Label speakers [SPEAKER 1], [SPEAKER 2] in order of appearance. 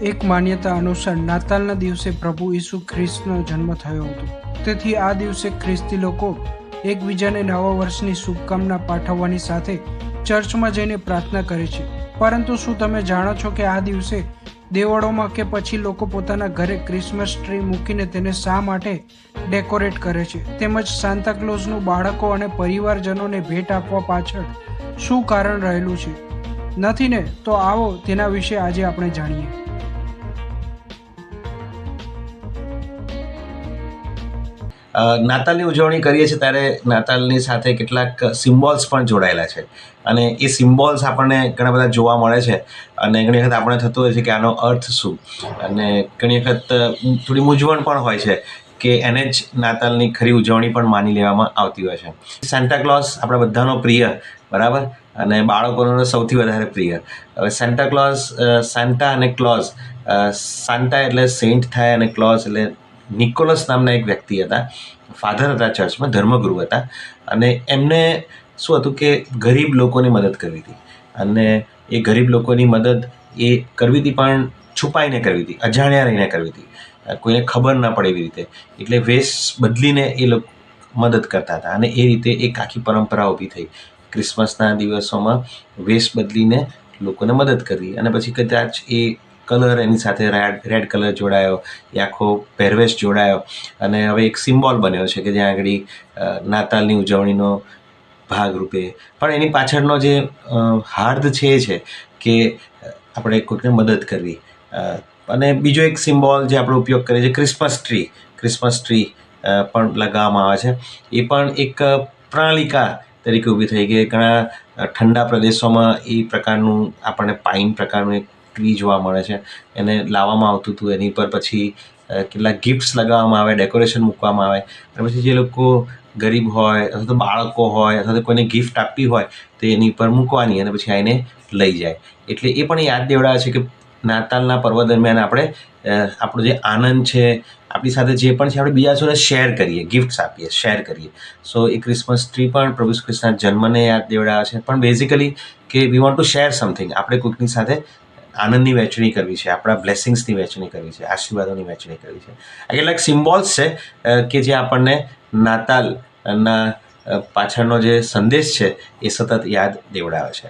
[SPEAKER 1] એક માન્યતા અનુસાર નાતાલના દિવસે પ્રભુ ઈસુ ખ્રિસ્તનો જન્મ થયો હતો. તેથી આ દિવસે ખ્રિસ્તી લોકો એકબીજાને નવા વર્ષની શુભકામના પાઠવવાની સાથે ચર્ચમાં જઈને પ્રાર્થના કરે છે. પરંતુ શું તમે જાણો છો કે આ દિવસે દેવળોમાં કે પછી લોકો પોતાના ઘરે ક્રિસમસ ટ્રી મૂકીને તેને શા માટે ડેકોરેટ કરે છે, તેમજ સાન્તા ક્લોઝનું બાળકો અને પરિવારજનોને ભેટ આપવા પાછળ શું કારણ રહેલું છે? નથી ને? તો આવો તેના વિશે આજે આપણે જાણીએ.
[SPEAKER 2] નાતાલની ઉજવણી કરીએ છીએ ત્યારે નાતાલની સાથે કેટલાક સિમ્બોલ્સ પણ જોડાયેલા છે અને એ સિમ્બોલ્સ આપણને ઘણા બધા જોવા મળે છે અને ઘણી વખત આપણે થતું હોય છે કે આનો અર્થ શું, અને ઘણી વખત થોડી મૂંઝવણ પણ હોય છે કે એને જ નાતાલની ખરી ઉજવણી પણ માની લેવામાં આવતી હોય છે. સાન્ટા ક્લોઝ આપણા બધાનો પ્રિય, બરાબર, અને બાળકોનો સૌથી વધારે પ્રિય. હવે સાન્ટા ક્લોઝ, સાન્ટા અને ક્લોઝ, સાન્ટા એટલે સેન્ટ થાય અને ક્લોઝ એટલે નિકોલસ નામના એક વ્યક્તિ હતા, ફાધર હતા ચર્ચમાં, ધર્મગુરુ હતા, અને એમને શું હતું કે ગરીબ લોકોની મદદ કરવી હતી અને એ ગરીબ લોકોની મદદ એ કરવી હતી પણ છુપાઈને કરવી હતી, અજાણ્યા રહીને કરવી હતી, કોઈને ખબર ના પડે એવી રીતે. એટલે વેશ બદલીને એ લોકો મદદ કરતા હતા અને એ રીતે એક આખી પરંપરા ઊભી થઈ. ક્રિસમસના દિવસોમાં વેશ બદલીને લોકોને મદદ કરવી અને પછી કદાચ એ કલર એની સાથે રેડ કલર જોડાયો, એ આખો પહેરવેશ જોડાયો અને હવે એક સિમ્બોલ બન્યો છે કે જ્યાં આગળ નાતાલની ઉજવણીનો ભાગરૂપે પણ એની પાછળનો જે હાર્દ છે એ છે કે આપણે કોઈકને મદદ કરવી. અને બીજો એક સિમ્બોલ જે આપણે ઉપયોગ કરીએ છીએ, ક્રિસમસ ટ્રી પણ લગાવવામાં આવે છે. એ પણ એક પ્રણાલિકા તરીકે ઊભી થઈ કે ઘણા ઠંડા પ્રદેશોમાં એ પ્રકારનું આપણને પાઇન પ્રકારનું એક ટ્રી જોવા મળે છે, એને લાવવામાં આવતું હતું. એની પર પછી કેટલાક ગિફ્ટ્સ લગાવવામાં આવે, ડેકોરેશન મૂકવામાં આવે અને પછી જે લોકો ગરીબ હોય અથવા તો બાળકો હોય અથવા તો કોઈને ગિફ્ટ આપવી હોય તો એની પર મૂકવાની અને પછી આવીને લઈ જાય. એટલે એ પણ યાદ દેવડાવે છે કે નાતાલના પર્વ દરમિયાન આપણે આપણો જે આનંદ છે, આપણી સાથે જે પણ છે, આપણે બીજા જોડે શેર કરીએ, ગિફ્ટ્સ આપીએ, શેર કરીએ. સો એ ક્રિસમસ ટ્રી પણ પ્રભુ ઈસુ ખ્રિસ્તના જન્મને યાદ દેવડાવે છે, પણ બેઝિકલી કે we want to share something, આપણે કોઈકની સાથે આનંદની વહેંચણી કરવી છે, આપણા બ્લેસિંગ્સની વહેંચણી કરવી છે, આશીર્વાદોની વહેંચણી કરવી છે. આ કેટલાક સિમ્બોલ્સ છે કે જે આપણને નાતાલના પાછળનો જે સંદેશ છે એ સતત યાદ દેવડાવે છે.